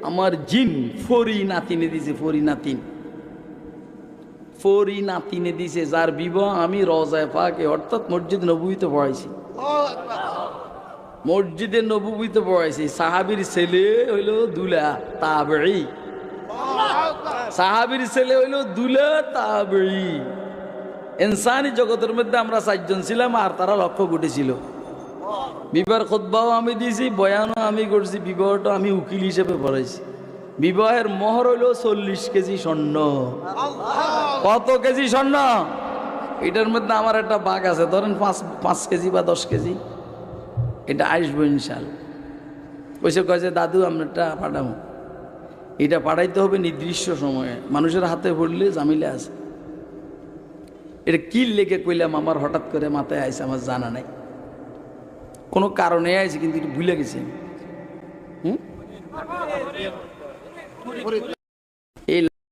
আমার জিন ফরি নাতিনে দিছে, ফরি নাতিনে দিছে, যার বিবাহ আমি রওজায়ে পাকে অর্থাৎ মসজিদ নববীতে পড়াইছি। মসজিদে নববীতে পড়াইছি। সাহাবীর ছেলে হইল দুলা তাবেঈ, সাহাবীর ছেলে হইল দুলা তাবেঈ। ইনসানি জগতের মধ্যে আমরা 4 জন ছিলাম, আর তারা লক্ষ কোটি ছিল। বিবাহের খুতবাও আমি দিয়েছি, বয়ানও আমি করছি, বিবাহটা আমি উকিল হিসেবে পড়াইছি। বিবাহের মোহর হইল 40 কেজি স্বর্ণ। কত কেজি স্বর্ণ? এটার মধ্যে আমার একটা বাঘ আছে, ধরেন 5 কেজি বা 10 কেজি, এটা আসবো ইনশাল্লাহ। কইছে কয়েছে দাদু আপনারটা পাঠাবো, এটা পাঠাইতে হবে নির্দিষ্ট সময়ে, মানুষের হাতে পড়লে ঝামেলা আছে। এটা কি লেগে কইলাম আমার হঠাৎ করে মাথায় আইছে, আমার জানা নাই, কোনো কারণে আইছে কিন্তু ভুলে গেছি।